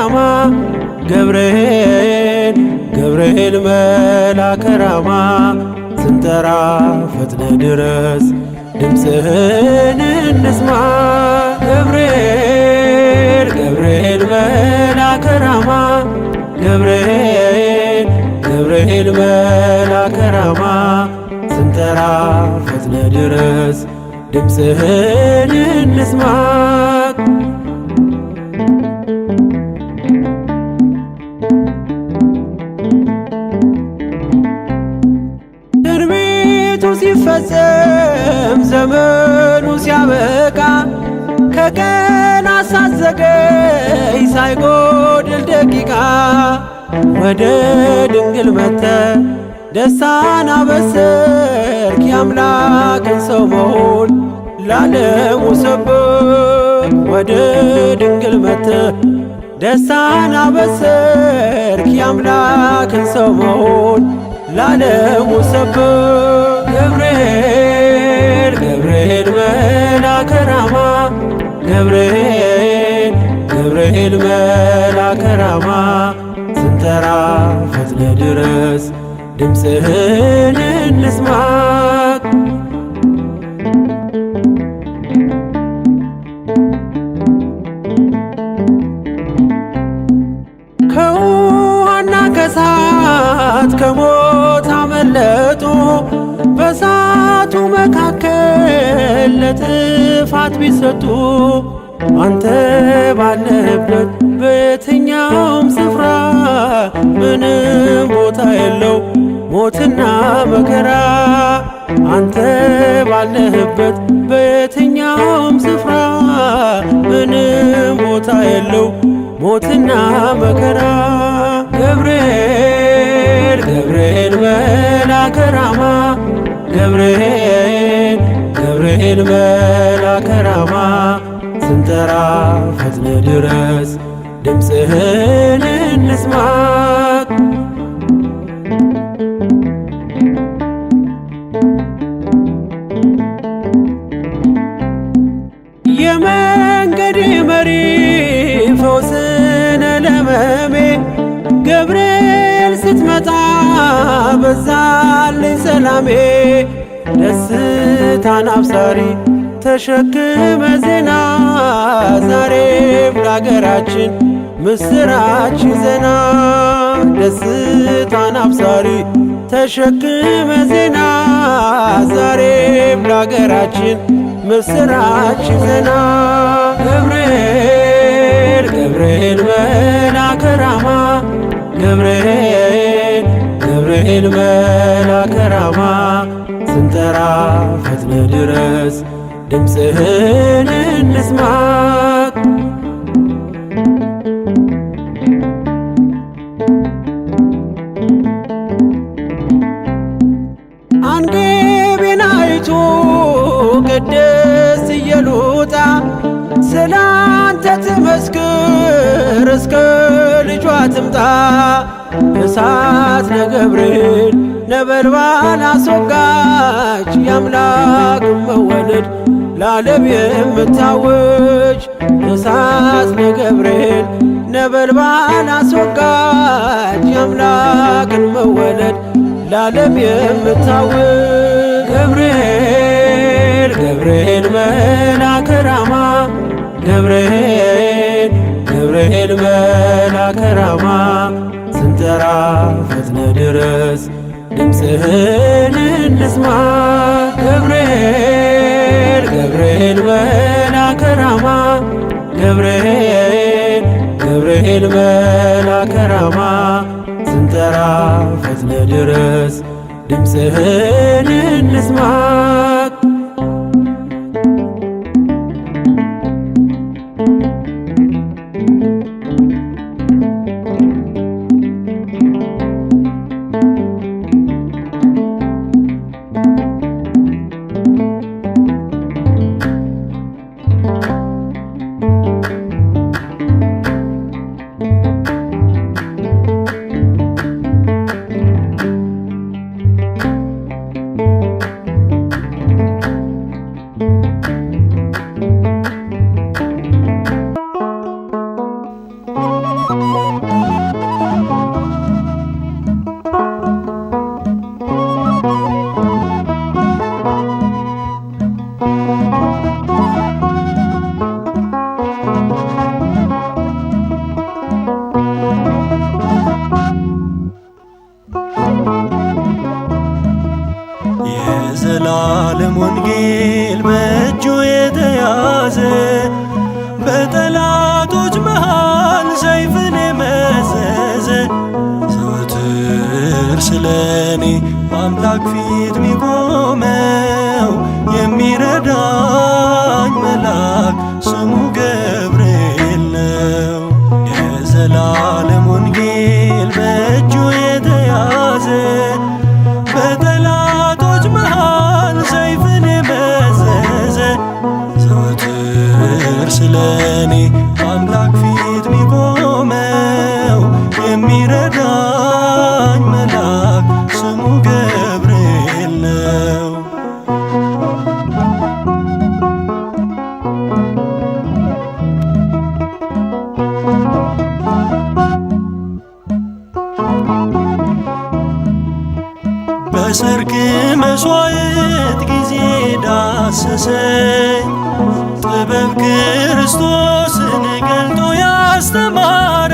ራማ ገብርኤል ገብርኤል መልአከ ራማ ስንጠራ ፈጥነ ድረስ ድምፅህን እንስማ ገብርኤል ገብርኤል መልአከ ራማ ገብርኤል ገብርኤል መልአከ ራማ ስንጠራ ፈጥነ ድረስ ድምፅህን እንስማ ትንቢቱ ሲፈጸም ዘመኑ ሲያበቃ ከቀናት ሳትዘገይ ሳይጎድል ደቂቃ ወደ ድንግል መጥተ ደስታን አበሰርክ የአምላክን ሰው መሆን ለዓለሙ ሰብክ ወደ ድንግል መጥተ ደስታን አበሰርክ የአምላክን ሰው መሆን ለዓለሙ ሰብክ ገብርኤል ገብርኤል መልአከ ራማ ገብርኤል ገብርኤል መልአከ ራማ ስንጠራ ፈጥነ ድረስ ድምፅህን እንስማ ከውሃና ከእሳት ከሞት አመለጡ በእሳቱ መካከል ለጥፋት ቢሰጡ አንተ ባለህበት በየትኛውም ስፍራ ምንም ቦታ የለው ሞትና መከራ አንተ ባለህበት በየትኛውም ስፍራ ምንም ቦታ የለው ሞትና መከራ ገብርኤል ገብርኤል መልአከ ራማ ገብርኤል ገብርኤል መልአከ ራማ ስንጠራ ፈጥነ ድረስ ድምፅህን እንስማ የመንገዴ መሪ ፈውስነ ለመሜ ገብርኤል ስትመጣ በዛልኝ ሰላሜ ደስታን አብሳሪ ተሸክመ ዜና ዛሬም ለአገራችን ምስራች ዜና ደስታን አብሳሪ ተሸክመ ዜና ዛሬም ለአገራችን ምስራች ዜና ገብርኤል ገብርኤል መልአከ ራማ ገብርኤል ገብርኤል መልአከ ራማ ስንጠራ ፈጥነ ድረስ ድምፅህን እንስማ አንጌቤናይቱ ቅድስት ኢየሉጣ ስላንተ ትመስክር እስከ ልጇ ትምጣ እሳት ነገብርኤል ነበልባል አስወጋች የአምላክ መወለድ ለዓለም የምታውጅ እሳት ነገብርኤል ነበልባል አስወጋች የአምላክን መወለድ ለዓለም የምታውጅ ገብርኤል ገብርኤል መልአከ ራማ ገብርኤል ገብርኤል መልአከ ራማ ስንጠራ ፈጥነ ድረስ ድምፅህን እንስማ ገብርኤል ገብርኤል መልአከ ራማ ገብርኤል ገብርኤል መልአከ ራማ ስንጠራ ፈጥነ ድረስ ድምፅህን እንስማ የዘላለም ወንጌል በእጁ የተያዘ በጠላቶች መሃል ሰይፍን የመዘዘ ዘወትር ስለኔ በአምላክ ፊት ሚቆመው የሚረዳኝ መልአክ ስሙ ገብርኤል ነው። የዘላለም ወንጌል በእጁ የተያዘ በጠላቶች መሃል ሰይፍን የመዘዘ ዘወትር ስለኔ በአምላክ ፊት ሚቆመው የሚረዳኝ መልአክ ስሙ ገብርኤል ነው። በሰርክ መሥዋዕት ጊዜ ዳሰሰኝ ጥበብ ክርስቶስን ገልጦ ያስተማረ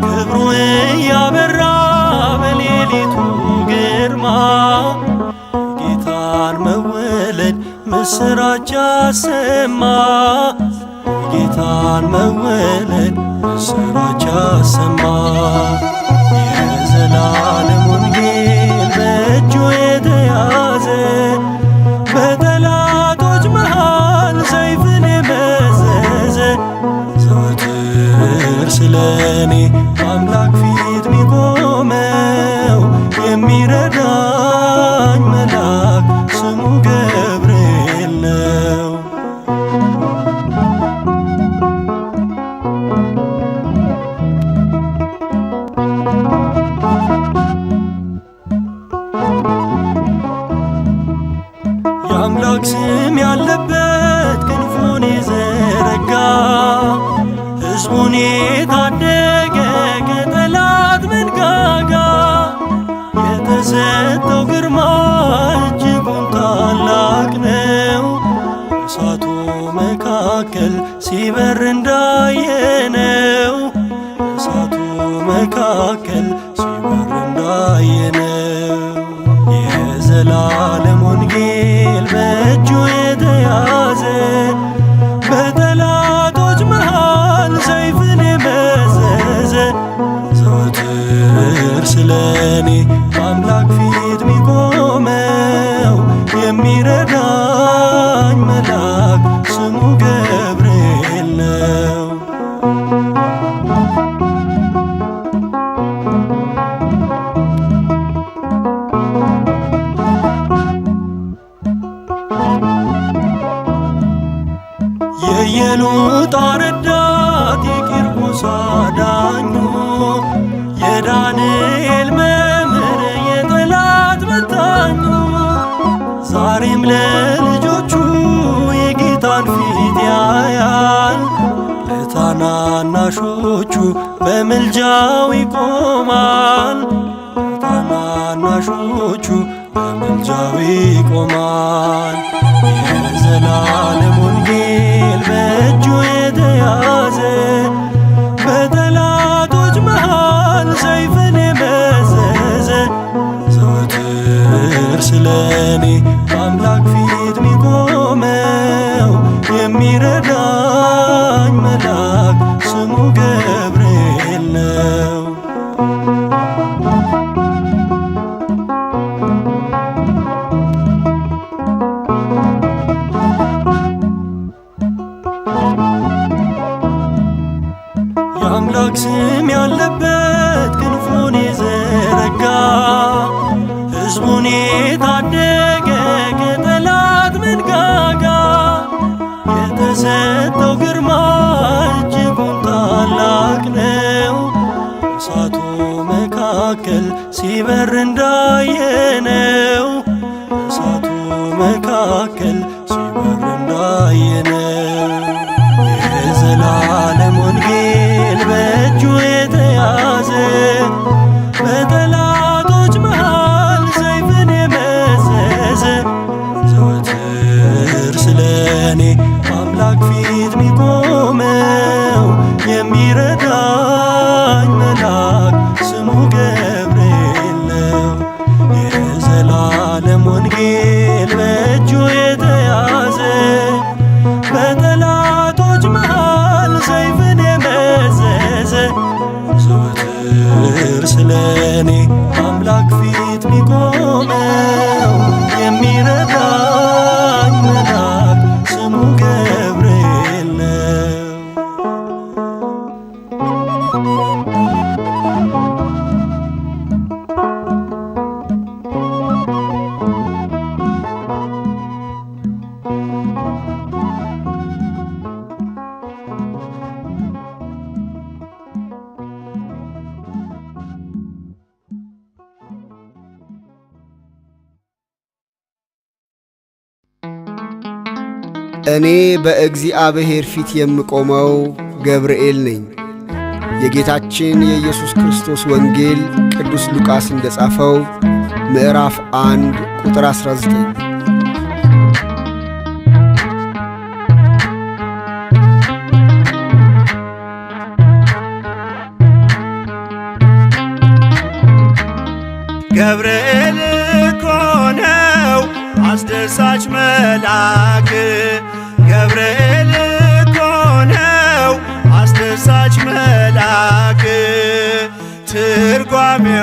ክብሩ እያበራ በሌሊቱ ግርማ ጌታን መወለድ ምስራች አሰማ ጌታን መወለድ ምስራች አሰማ። የዘላለም ወንጌል በእጁ የተያዘ በጠላቶች መሃል ሰይፍን የመዘዘ ዘወትር ስለኔ በአምላክ ፊት ሚቆመው የሚረዳኝ መልአክ ስሙ ገብርኤል ነው። የአምላክ ስም ያለበት ክንፉን የዘረጋ ሕዝቡን የታደገ ከጠላት መንጋጋ የተሰጠው ግርማ እጅጉን ታላቅ ነው። እሳቱ መካከል ሲበር እንዳየነው እሳቱ መካከል ሲበር እንዳየነው የዘላለም ወንጌል በእጁ የተያዘ በጠላቶች መሃል ሰይፍን የመዘዘ ዘወትር ስለኔ በአምላክ ፊት ሚቆመው የሚረዳኝ መልአክ ስሙ ገብርኤል ነው። የኢየሉጣ ረዳት የቂርቆስ አዳኙ የዳንኤል መምህር የጠላት በታኙ ዛሬም ለልጆቹ የጌታን ፊት ያያል ለታናናሾቹ በምልጃው ይቆማል ለታናናሾቹ በምልጃው ይቆማል። የዘላለም ወንጌል በእጁ የተያዘ በጠላቶች መሃል ሰይፍን የመዘዘ ዘወትር ስለኔ በአምላክ ፊት ሚቆመው የሚረዳኝ መልአክ ስሙ ገብርኤል ነው። የአምላክ ስም ያለበት ክንፉን የዘረጋ ሕዝቡን የታደገ ከጠላት መንጋጋ የተሰጠው ግርማ እጅጉን ታላቅ ነው። እሳቱ መካከል ሲበር እንዳየነው እሳቱ መካከል ሲበር እንዳየነው የዘላለም ወንጌል በእጁ የተያዘ በጠላቶች መሃል ሰይፍን የመዘዘ ዘወትር ስለኔ አምላክ ፊት ሚቆመው የሚረዳኝ መልአክ ስሙ ገብርኤል ነው። የዘላለም እኔ በእግዚአብሔር ፊት የምቆመው ገብርኤል ነኝ። የጌታችን የኢየሱስ ክርስቶስ ወንጌል ቅዱስ ሉቃስ እንደጻፈው ምዕራፍ 1 ቁጥር 19። ገብርኤል እኮ ነው አስደሳች መልአክ፣ ገብርኤል እኮ ነው አስደሳች መልአክ። ትርጓሜውም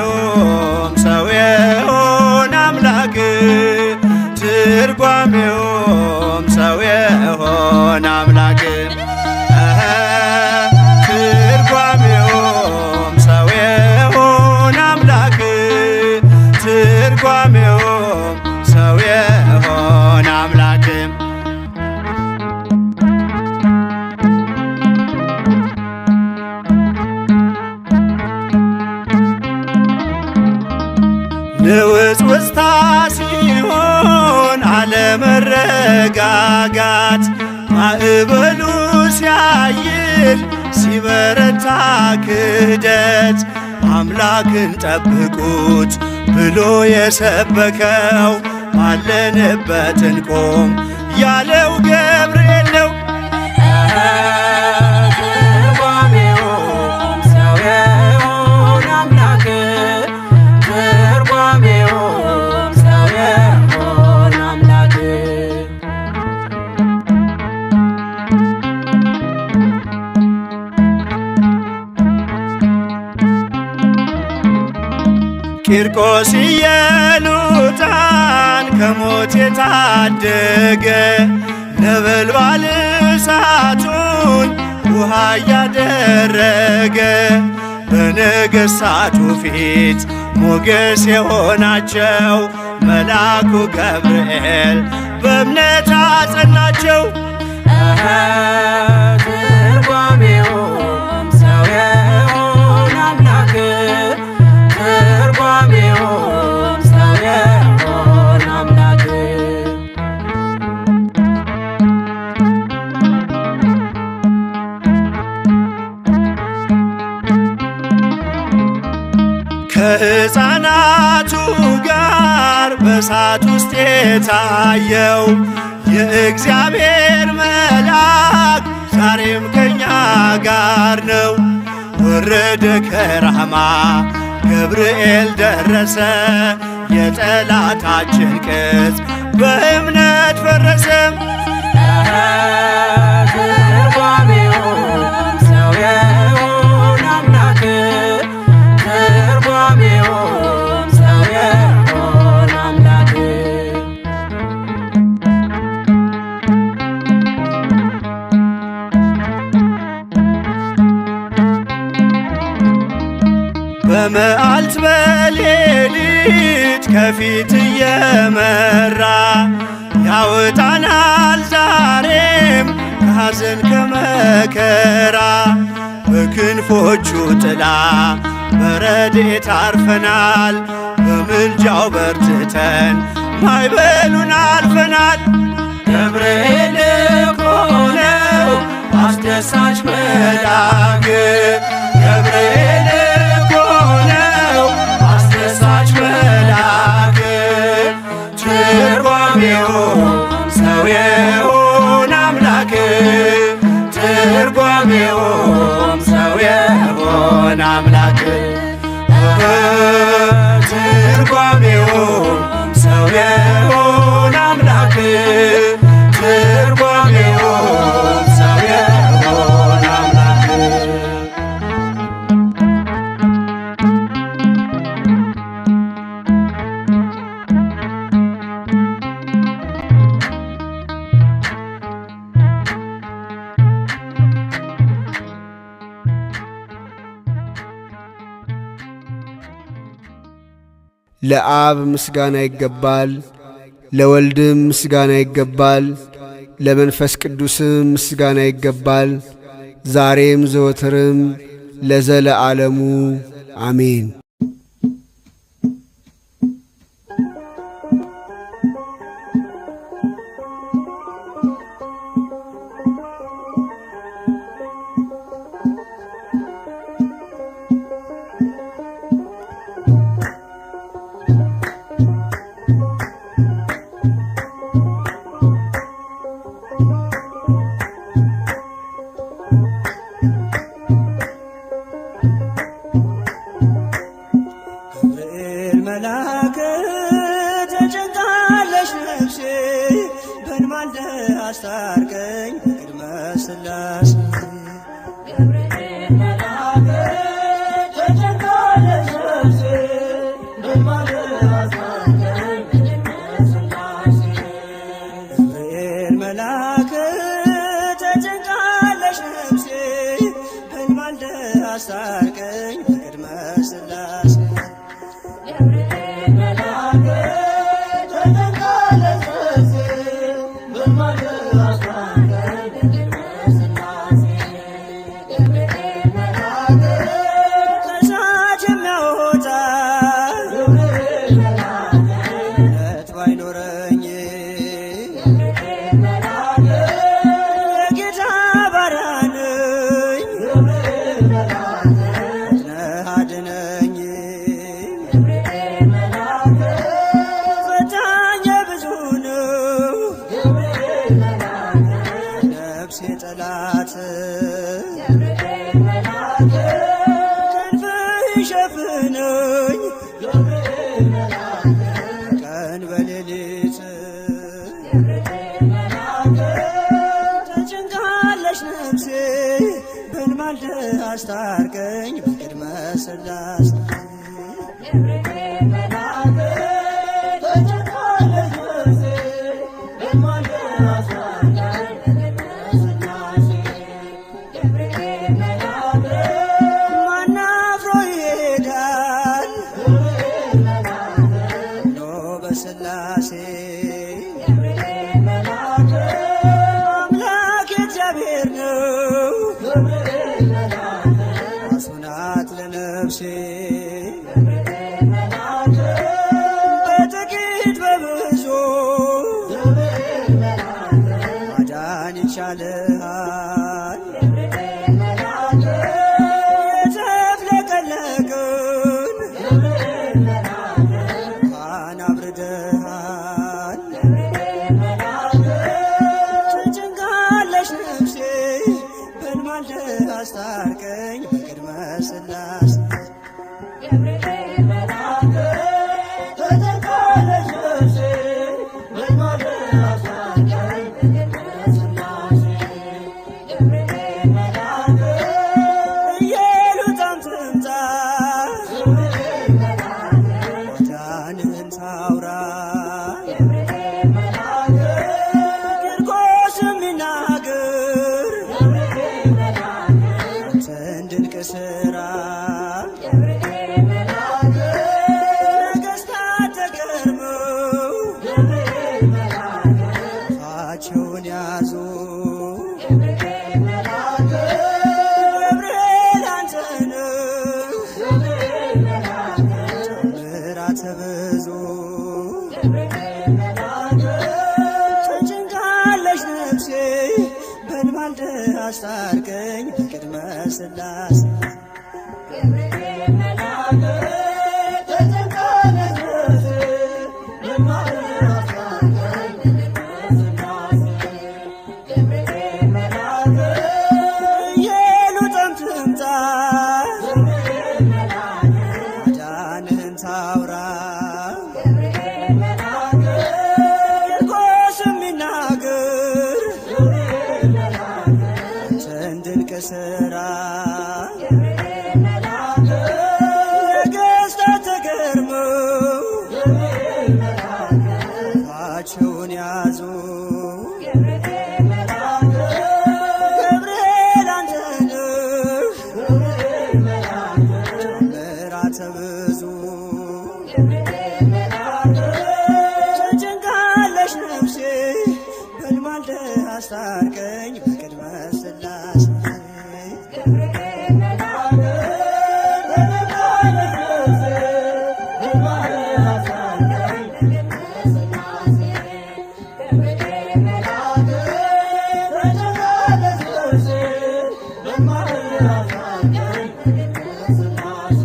ሰው የሆነ አምላክ፣ ትርጓሜውም ሰው የሆነ አምላክ። ትርጓሜውም ሰው የሆነ አምላክ፣ ትርጓሜውም ሰው የሆነ አምላክ። ንውጽውጽታ ሲሆን አለመረጋጋት፣ ማዕበሉ ሲያይል ሲበረታ ክህደት፣ አምላክን ጠብቁት ብሎ የሰበከው ባለንበት እንቆም ያለው ገብርኤል ነው። ትርጓሜውም ሰው የሆነ አምላክ፣ ትርጓሜውም ሰው የሆነ አምላክ። ቂርቆስ ኢየሉጣን ከሞት የታደገ ነበልባል እሳቱን ውሃ እያደረገ በነገሥታቱ ፊት ሞገስ የሆናቸው መልአኩ ገብርኤል በእምነት አጸናቸው። ትርጓሜውም ሰው የሆነ አምላክ፣ ትርጓሜውም ሰው የሆነ አምላክ። ከሕፃናቱ ጋር በእሳት ውስጥ የታየው የእግዚአብሔር መልአክ ዛሬም ከኛ ጋር ነው። ወረደ ከራማ ገብርኤል ደረሰ፣ የጠላታችን ቅጽ በእምነት ፈረሰ። ትርጓሜውም ሰው የሆነ አምላክ፣ ትርጓሜውም ሰው የሆነ አምላክ። በመዓልት በሌሊት ከፊት እየመራ ያወጣናል ዛሬም ከሐዘን ከመከራ። በክንፎቹ ጥላ በረድኤት አርፈናል፣ በምልጃው በርትተን ማዕበሉን አልፈናል። ገብርኤል እኮ ነው አስደሳች መልአክ፣ ገብርኤል እኮ ነው አስደሳች መልአክ። ትርጓሜውም ሰው የሆነ አምላክ፣ ትርጓሜውም ሰው የሆነ አምላክ። ትርጓሜውም ሰው የሆነ አምላክ፣ ትርጓሜውም ሰው የሆነ አምላክ። ለአብ ምስጋና ይገባል፣ ለወልድም ምስጋና ይገባል፣ ለመንፈስ ቅዱስም ምስጋና ይገባል፣ ዛሬም ዘወትርም ለዘለዓለሙ አሜን። አስታርቀኝ በቅድመ ሥላሴ ገብርኤል መልአክ ተጨንቃለች ነፍሴ በሕልም አስታርቀኝ በቅድመ ሥላሴ ገብርኤል መልአክ ተጨንቃለች ነፍሴ በሕልም አስታርቀኝ በቅድመ ሥላሴ ገብርኤል መልአክ ተጨንቃለች ነፍሴ በሕልም አስታርቀኝ በቅድመ ሥላሴ ገብርኤል መልአክ ከእሳት የሚያወጣ ገብርኤል መልአክ እምነት ባይኖረኝ ገብርኤል መልአክ የጌታ ባሪያ ነኝ ገብርኤል መልአክ ነህ አድነኝ ገብርኤል መልአክ ፈታኝ ብዙ ነው ገብርኤል መልአክ ነፍሴ ጠላት ገብርኤል መልአክ ክንፍህ ይሸፍነኝ ገብርኤል መልአክ ቀን በሌሊት ገብርኤል መልአክ ተጨንቃለች ነፍሴ በሕልም አስታርቀኝ በቅድመ ሥላሴ ገብርኤል መልአክ ተጨንቃለች ነፍሴ በሕልም አስታርቀኝ በቅድመ ሥላሴ ገብርኤል መልአክ ማን አፍሮ ይሄዳል ገብርኤል መልአክ ኖ በሥላሴ ገብርኤል መልአክ አምላክ እግዚአብሔር ነው ገብርኤል መልአክ ራሱ ናት ለነፍሴ ገብርኤል መልአክ በጥቂት በብዙ ገብርኤል መልአክ ማዳን ይቻልሃል ገብርኤል መልአክ የተፍለቀለቅን ገብርኤል መልአክ እንኳን አብርደሃል ገብርኤል መልአክ ተጨንቃለች ነፍሴ በሕልም አስታርቀኝ በቅድመ ሥላሴ ገብርኤል መልአክ ተጨንቃለች ነፍሴ በሕልም አስታርቀኝ በቅድመ ሥላሴ ገብርኤል መልአክ ኢየሉጣም ትምጣ ገብርኤል መልአክ ማዳንህን ታውራ ገብርኤል መልአክ ቂርቆስ የሚናገር ገብርኤል መልአክ አንተን ድንቅ ሥራ ገብርኤል መልአክ ነገሥታት ተገርመው ገብርኤል መልአክ አፋቸውን ያዙ ገብርኤል መልአክ ገብርኤል አንተ ነህ ገብርኤል መልአክ ምሕረት ብዙ ገብርኤል መልአክ ተጨንቃለች ነፍሴ በሕልም አስታርቀኝ በቅድመ ሥላሴ ገብርኤል መልአክ ተጨንቃለች ነፍሴ በሕልም አስታርቀኝ በቅድመ ሥላሴ ገብርኤል መልአክ ኢየሉጣም ትምጣ ገብርኤል መልአክ ማዳንህን ታውራ ገብርኤል መልአክ ቂርቆስ የሚናገር ገብርኤል መልአክ አንተን ድንቅ ሥራ ገብርኤል መልአክ ነገሥታት ተገርመው ገብርኤል መልአክ አፋቸውን ያዙ ገብርኤል መልአክ ገብርኤል አንተ ነህ ገብርኤል መልአክ ምሕረት ብዙ ገብርኤል መልአክ ተጨንቃለች ነፍሴ በሕልም አስታርቀኝ በቅድመ ሥላሴ ገብርኤል መልአክ ተጨንቃለች ነፍሴ በሕልም አስታርቀኝ በቅድመ ሥላሴ ገብርኤል መልአክ ተጨንቃለች ነፍሴ በሕልም አስታርቀኝ በቅድመ ሥላሴ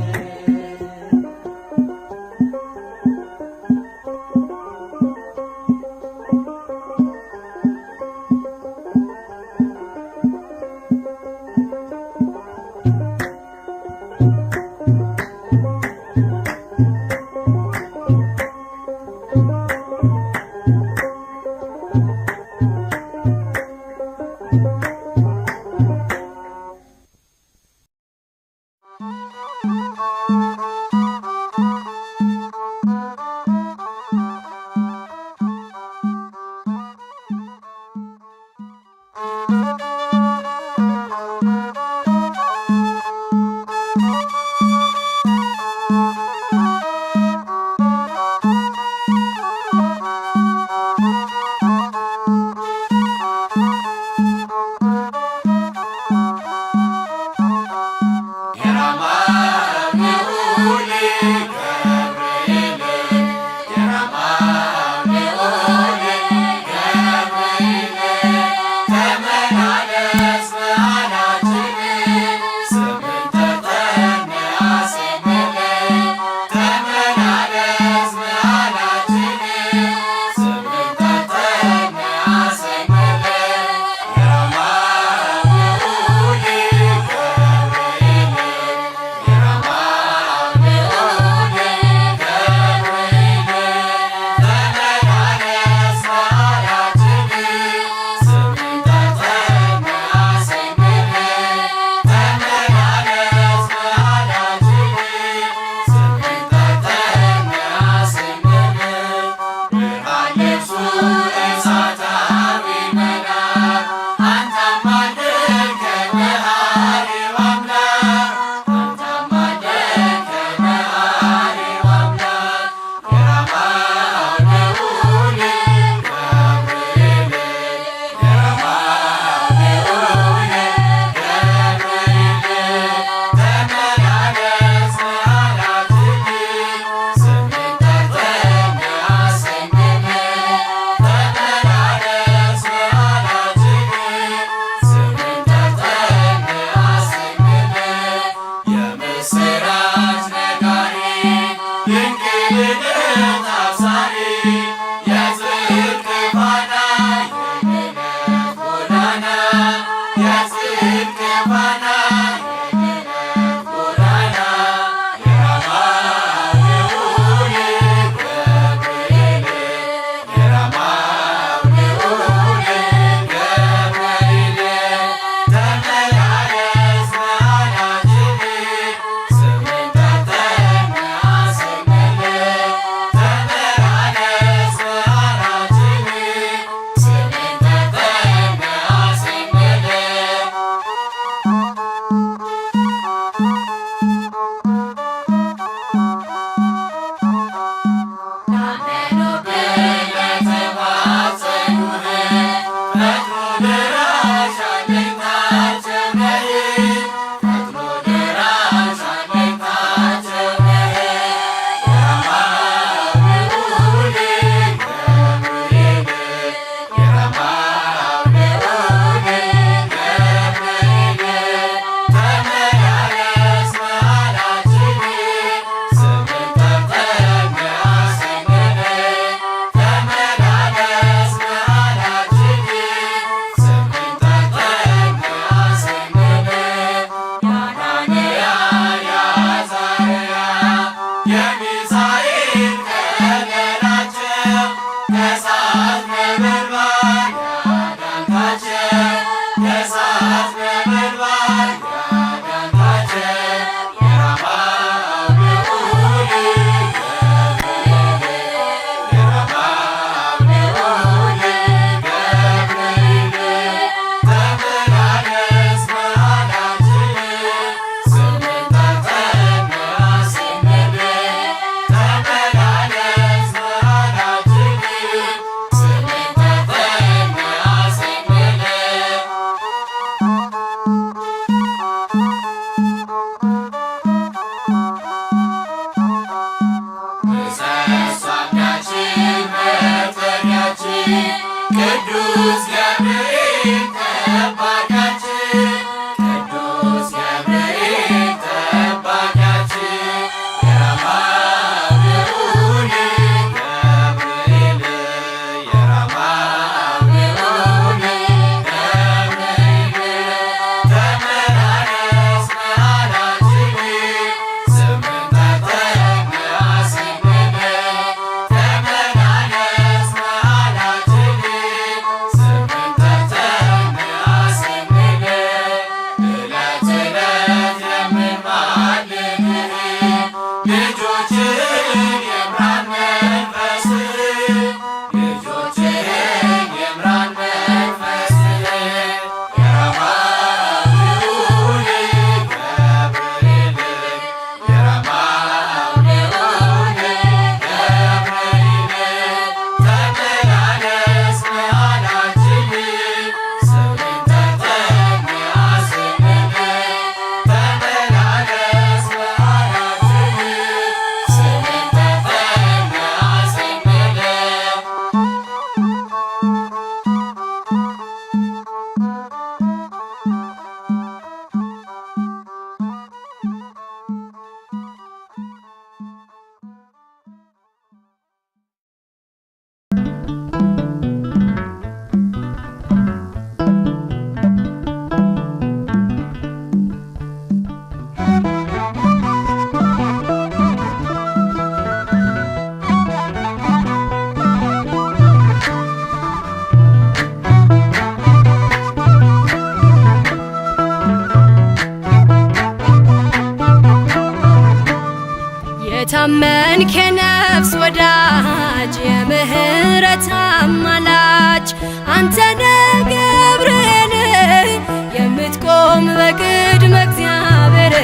የታመንክ የነፍስ ወዳጅ የምህረት አማላጅ አንተነ ገብርኤል የምትቆም በቅድመ እግዚአብሔር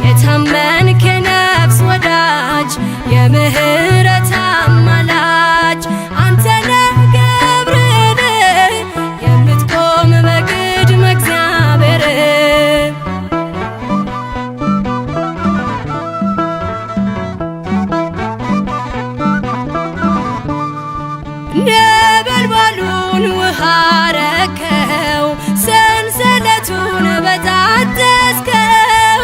የታመንክ የነፍስ ወዳጅ የምህረት አማላጅ አንተነ ገብርኤል የምትቆም በቅድመ እግዚአብሔር ነበልባሉን ውሃ ረከው ሰንሰለቱን በጣጠስከው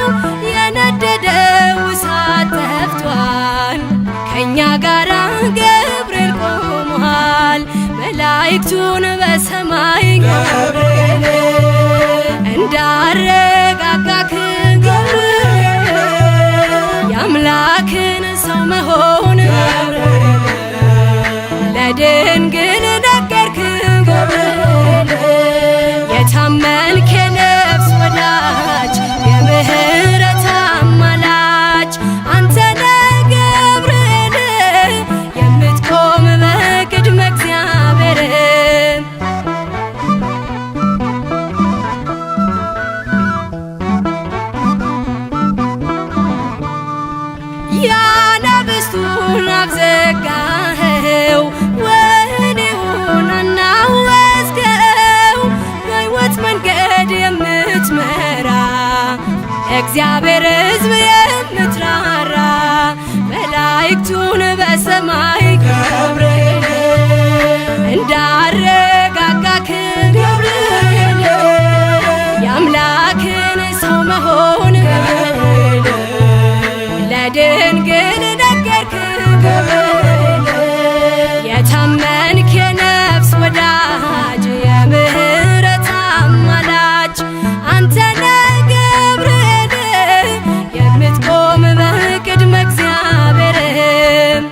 የነደደው እሳት ጠፍቷል ከእኛ ጋራ ገብርኤል ቆሟል መላእክቱን በሰማይ ገብርኤል እንዳረጋጋክ ገብርኤል የአምላክን ሰው መሆን ለድንግል ነገርክ ገብርኤል የታመንክ የነፍስ ወዳጅ የምህረት አማላጅ አንተነ ገብርኤል የምትቆም በቅድመ እግዚአብሔር ያናብስቱን አፍ ዘጋኸው ወህኒውን አናወጽከው በሕይወት መንገድ የምትመራ እግዚአብሔር ሕዝብ የምትራራ መላእክቱን በሰማይ ገብርኤል እንዳረጋጋክ ገብርኤል የአምላክን ሰው መሆን ገብርኤል ለድንግል ነገርክ ገብርኤል የታመንክ የነፍስ ወዳጅ የምህረት አማላጅ አንተነ ገብርኤል የምትቆም በቅድመ እግዚአብሔር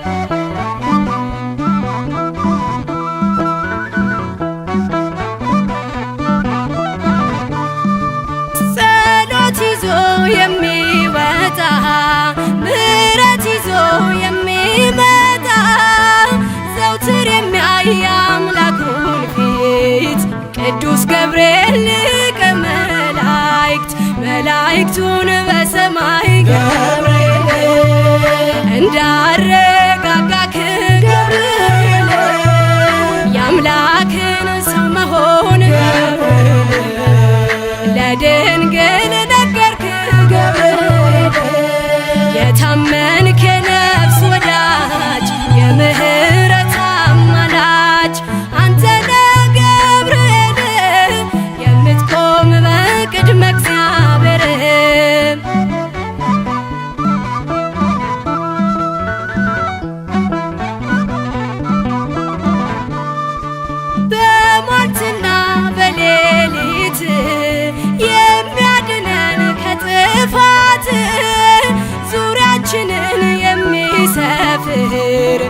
ጸሎት ይዞ የሚወጣ ምሕረት ይዞ የሚመጣ ዘውትር የሚያይ አምላኩን ፊት ቅዱስ ገብርኤል ሊቀ መላእክት መላእክቱን በሰማይ ገብርኤል እንዳረጋጋክ ገብርኤል የአምላክን ሰው መሆን ለድንግል ነገርክ ገብርኤል የታመንክ የነፍስ ወዳጅ የምህረት አማላጅ አንተነ ገብርኤል የምትቆም በቅድመ እግዚአብሔር በሟርትና በሌሊት የሚያድነን ከጥፋት ዙሪያችንን የሚሰፍር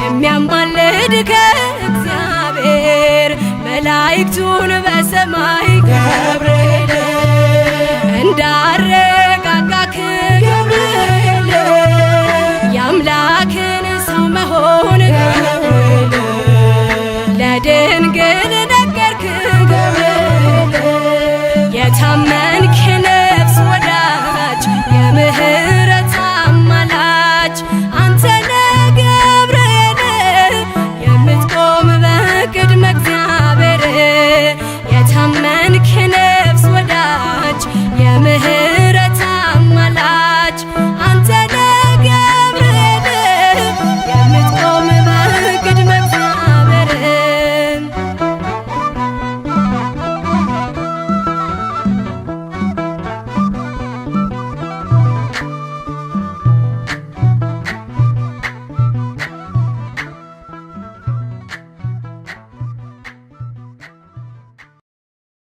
የሚያማልድ ከእግዚአብሔር መላእክቱን በሰማይ ገብርኤል እንዳረጋጋክ ገብርኤል የአምላክን ሰው መሆን